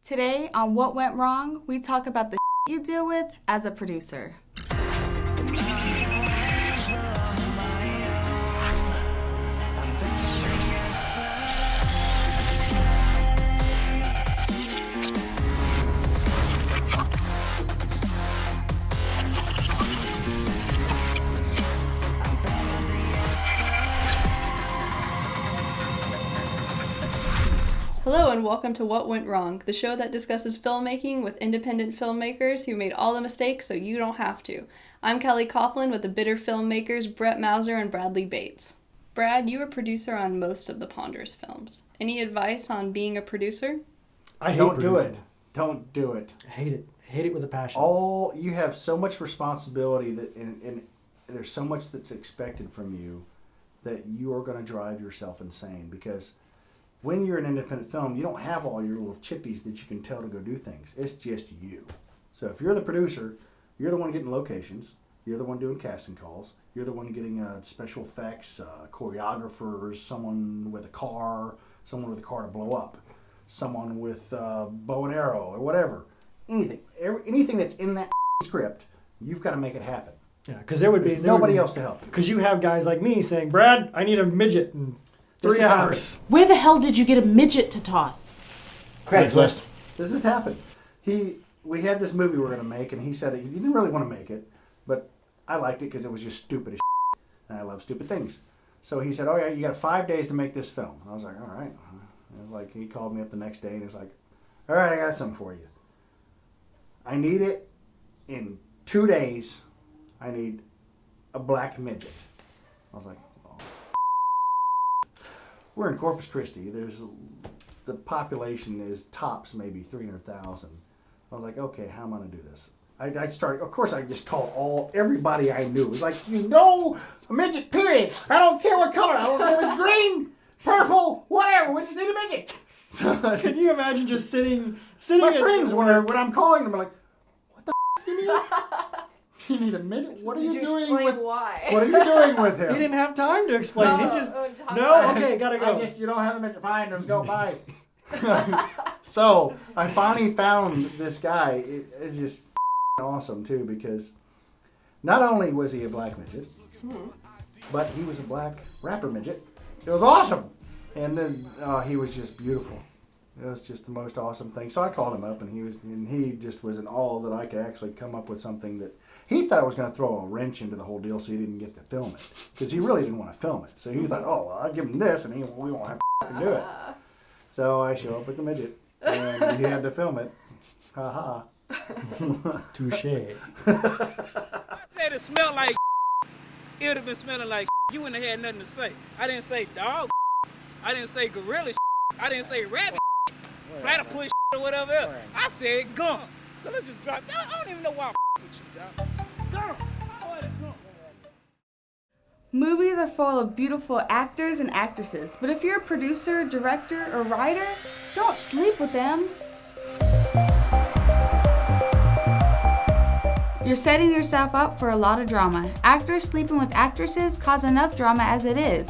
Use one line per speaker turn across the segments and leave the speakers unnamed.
Today on What Went Wrong, we talk about the you deal with as a producer.
Hello and welcome to What Went Wrong, the show that discusses filmmaking with independent filmmakers who made all the mistakes so you don't have to. I'm Kelly Coughlin with the bitter filmmakers Brett Mauser and Bradley Bates. Brad, you were producer on most of the Ponderous films. Any advice on being a producer?
Don't do it. Don't do it.
I hate it. I hate it with a passion.
You have so much responsibility that, and there's so much that's expected from you that you are going to drive yourself insane because when you're an independent film, you don't have all your little chippies that you can tell to go do things. It's just you. So if you're the producer, you're the one getting locations. You're the one doing casting calls. You're the one getting special effects, choreographers, someone with a car to blow up, someone with bow and arrow or whatever. Anything that's in that script, you've got to make it happen.
Yeah, because there would be
nobody else to help you.
Because you have guys like me saying, Brad, I need a midget in 3 hours.
Where the hell did you get a midget to toss?
Craigslist. This has happened. We had this movie we were going to make, and he said he didn't really want to make it, but I liked it because it was just stupid as shit, and I love stupid things. So he said, "Oh yeah, you got 5 days to make this film." I was like, "All right." It was like he called me up the next day, and he was like, "All right, I got something for you. I need it in 2 days. I need a black midget." I was like, "Oh." We're in Corpus Christi. The population is tops maybe 300,000. I was like, okay, how am I going to do this? I started, of course, I just called everybody I knew. It was like, a midget, period. I don't care what color. I don't care if it's green, purple, whatever. We just need a midget. So,
can you imagine just sitting
my friends, when I'm calling them, are like, what the do you need? You need a midget? What are you doing with
why?
What are you doing with him?
He didn't have time to explain. He just okay, gotta go.
You don't have a midget. Fine, let's go. Bye. So I finally found this guy. It's just awesome too because not only was he a black midget, but he was a black rapper midget. It was awesome, and then he was just beautiful. It was just the most awesome thing. So I called him up, and he just was in awe that I could actually come up with something that he thought I was going to throw a wrench into the whole deal, so he didn't get to film it because he really didn't want to film it. So he thought, oh, well, I'll give him this, and we won't have to do it. So I show up with the midget, and he had to film it. Ha ha.
Touche.
I said it smelled like it would have been smelling like you wouldn't have had nothing to say. I didn't say dog. I didn't say gorilla. I didn't say rabbit. Platypus or whatever else. I said gum. So let's just drop. I don't even know why I'm with you, dog. Gum.
Movies are full of beautiful actors and actresses, but if you're a producer, director, or writer, don't sleep with them. You're setting yourself up for a lot of drama. Actors sleeping with actresses cause enough drama as it is.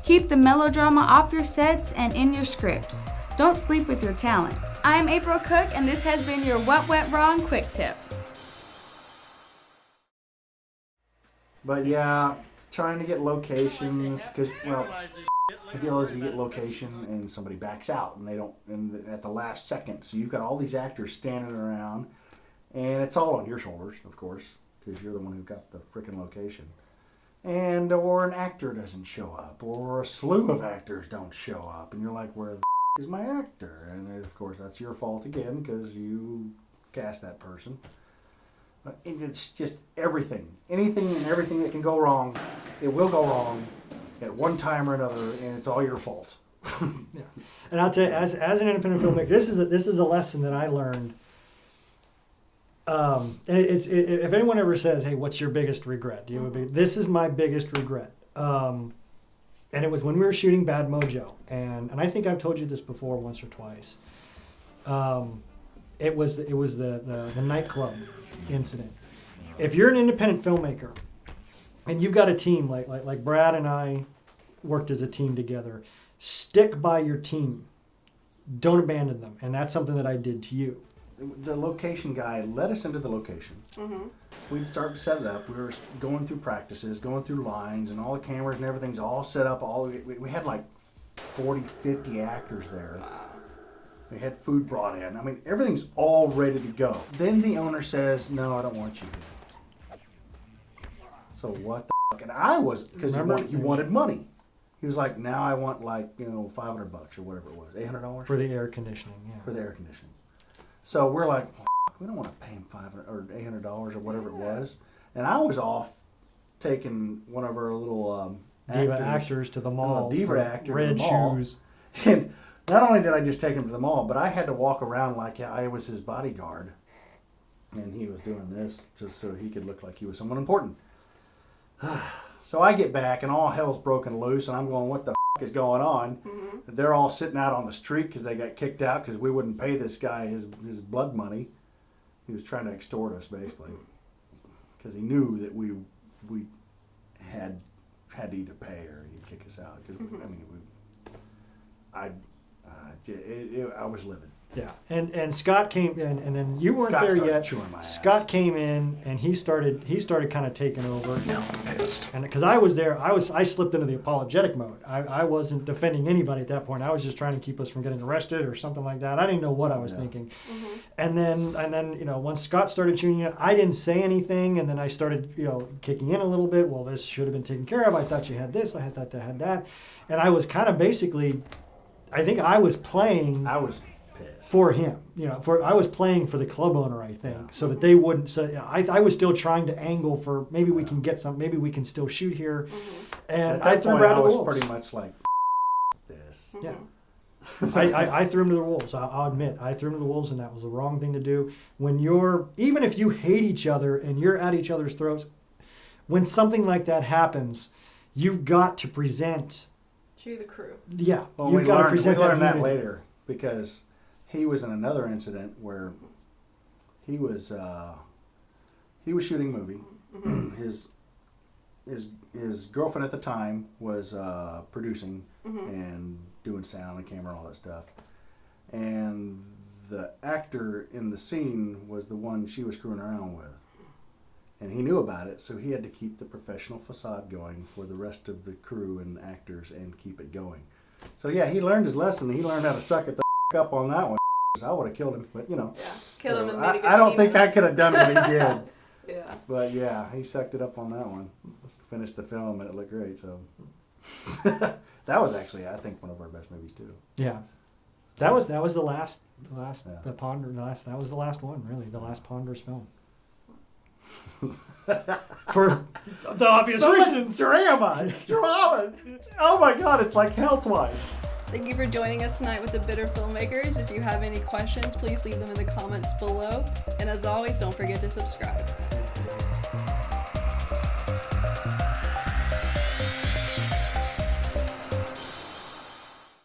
Keep the melodrama off your sets and in your scripts. Don't sleep with your talent. I'm April Cook, and this has been your What Went Wrong Quick Tip.
But yeah, trying to get locations because the deal is you get location and somebody backs out and they don't, and at the last second, so you've got all these actors standing around, and it's all on your shoulders, of course, because you're the one who got the freaking location. And or an actor doesn't show up, or a slew of actors don't show up, and you're like, where the is my actor? And of course, that's your fault again because you cast that person. And it's just everything, anything and everything that can go wrong, it will go wrong at one time or another, and it's all your fault.
Yeah. And I'll tell you, as an independent filmmaker, this is a lesson that I learned. If anyone ever says, "Hey, what's your biggest regret?" This is my biggest regret. And it was when we were shooting Bad Mojo, and I think I've told you this before once or twice. It was the nightclub incident. If you're an independent filmmaker and you've got a team like Brad and I worked as a team together, stick by your team. don't abandon them. And that's something that I did to you.
The location guy led us into the location. We'd start to set it up. We were going through practices, going through lines, and all the cameras and everything's all set up. We had like 40, 50 actors there. We had food brought in. I mean, everything's all ready to go. Then the owner says, "No, I don't want you here." So what the fuck? And I was, because he wanted money. He was like, "Now I want like, $500 or whatever it was, $800
For the air conditioning, yeah.
for the air conditioning." So we're like, we don't want to pay him $500 or $800 or whatever it was. And I was off taking one of our little
Diva actors to the mall.
Diva actor
red
to the mall.
shoes.
And not only did I just take him to the mall, but I had to walk around like I was his bodyguard. And he was doing this just so he could look like he was someone important. So I get back and all hell's broken loose and I'm going, what the f*** is going on? They're all sitting out on the street because they got kicked out because we wouldn't pay this guy his blood money. He was trying to extort us basically because he knew that we had to either pay or he'd kick us out. Because I was livid.
Yeah, and Scott came in, and then you weren't
Scott
there
started
yet.
chewing my ass.
Scott came in, and he started kind of taking over. No, pissed. And because I was there, I slipped into the apologetic mode. I wasn't defending anybody at that point. I was just trying to keep us from getting arrested or something like that. I didn't know what I was thinking. And then once Scott started chewing it, I didn't say anything, and then I started kicking in a little bit. Well, this should have been taken care of. I thought you had this. I thought I had that, and I was kind of basically, I think I was playing.
I was
for him, I was playing for the club owner, I think, so that they wouldn't say. I was still trying to angle for maybe we can get some, maybe we can still shoot here, and I threw Brad to the wolves.
Pretty much like this.
Yeah, I threw him to the wolves. I'll admit, I threw him to the wolves, and that was the wrong thing to do. When even if you hate each other and you're at each other's throats, when something like that happens, you've got to present
to the crew.
Yeah,
well,
you've got to present.
We learned that later because he was in another incident where he was shooting a movie. His girlfriend at the time was producing and doing sound and camera and all that stuff. And the actor in the scene was the one she was screwing around with. And he knew about it, so he had to keep the professional facade going for the rest of the crew and actors and keep it going. So yeah, he learned his lesson. He learned how to suck it the up on that one. I would have killed him, but
killed him and made a good
I don't
scene
think
of it.
I could have done what he did.
Yeah.
But yeah, he sucked it up on that one. Finished the film and it looked great. So that was actually, I think, one of our best movies too.
Yeah, that was the last
Yeah.
that was the last one, really, the last Ponderous film. For the obvious reasons.
Drama. Oh my God, it's like Housewives.
Thank you for joining us tonight with the Bitter Filmmakers. If you have any questions, please leave them in the comments below. And as always, don't forget to subscribe.